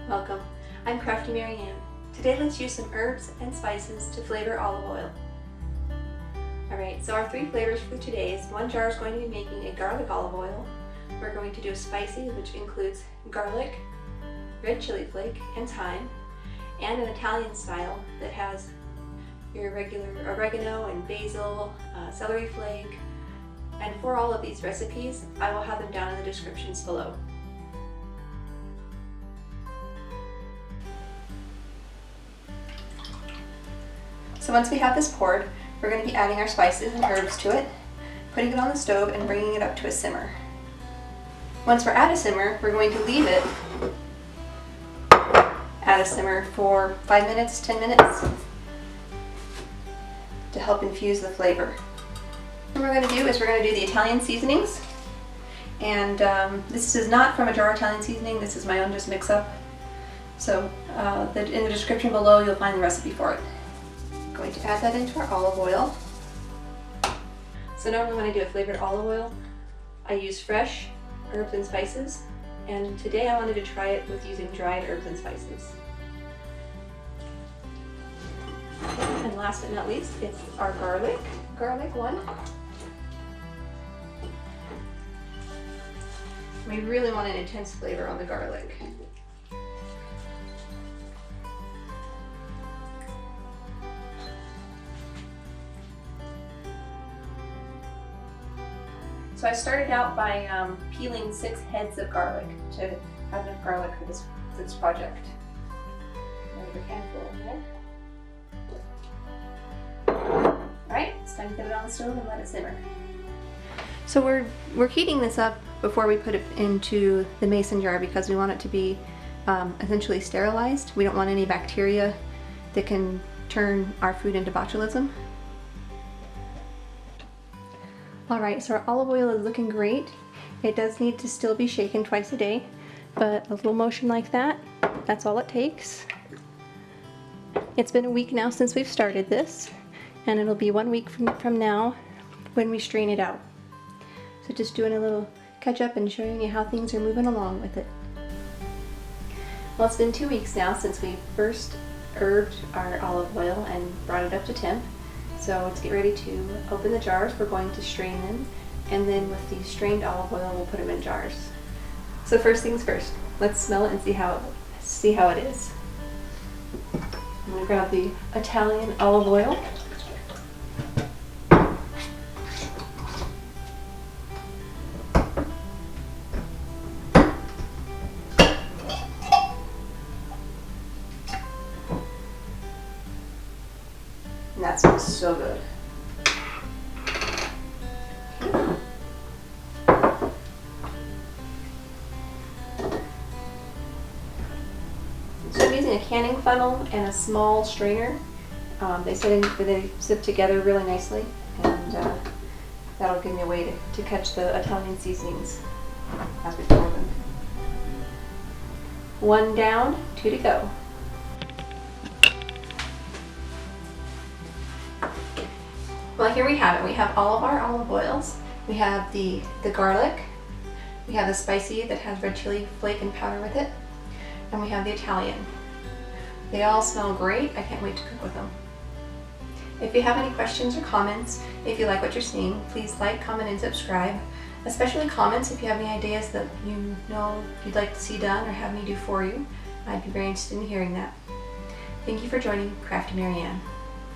Welcome, I'm Crafty Maryanne. Today let's use some herbs and spices to flavor olive oil. Alright, so our three flavors for today is one jar is going to be making a garlic olive oil. We're going to do a spicy, which includes garlic, red chili flake, and thyme, and an Italian style that has your regular oregano and basil, celery flake, and for all of these recipes, I will have them down in the descriptions below. So once we have this poured, we're going to be adding our spices and herbs to it, putting it on the stove and bringing it up to a simmer. Once we're at a simmer, we're going to leave it at a simmer for 5 minutes, 10 minutes to help infuse the flavor. What we're going to do is we're going to do the Italian seasonings, and this is not from a jar Italian seasoning, this is my own just mix up. So in the description below you'll find the recipe for it. Going to add that into our olive oil. So normally when I do a flavored olive oil, I use fresh herbs and spices, and today I wanted to try it with using dried herbs and spices. And last but not least, it's our garlic one. We really want an intense flavor on the garlic. So I started out by peeling 6 heads of garlic to have enough garlic for this project. Another handful in there. Alright, it's time to put it on the stove and let it simmer. So we're heating this up before we put it into the mason jar because we want it to be essentially sterilized. We don't want any bacteria that can turn our food into botulism. Alright, so our olive oil is looking great. It does need to still be shaken twice a day, but a little motion like that, that's all it takes. It's been a week now since we've started this, and it'll be 1 week from now when we strain it out. So just doing a little catch up and showing you how things are moving along with it. Well, it's been 2 weeks now since we first herbed our olive oil and brought it up to temp. So let's get ready to open the jars. We're going to strain them, and then with the strained olive oil we'll put them in jars. So first things first, let's smell it and see how it is. I'm going to grab the Italian olive oil. And that smells so good. So I'm using a canning funnel and a small strainer. They sit together really nicely, and that'll give me a way to catch the Italian seasonings as we pour them. 1 down, 2 to go. Well, here we have it. We have all of our olive oils. We have the garlic. We have the spicy that has red chili flake and powder with it. And we have the Italian. They all smell great. I can't wait to cook with them. If you have any questions or comments, if you like what you're seeing, please like, comment, and subscribe. Especially comments if you have any ideas that you know you'd like to see done or have me do for you. I'd be very interested in hearing that. Thank you for joining Crafty Maryanne.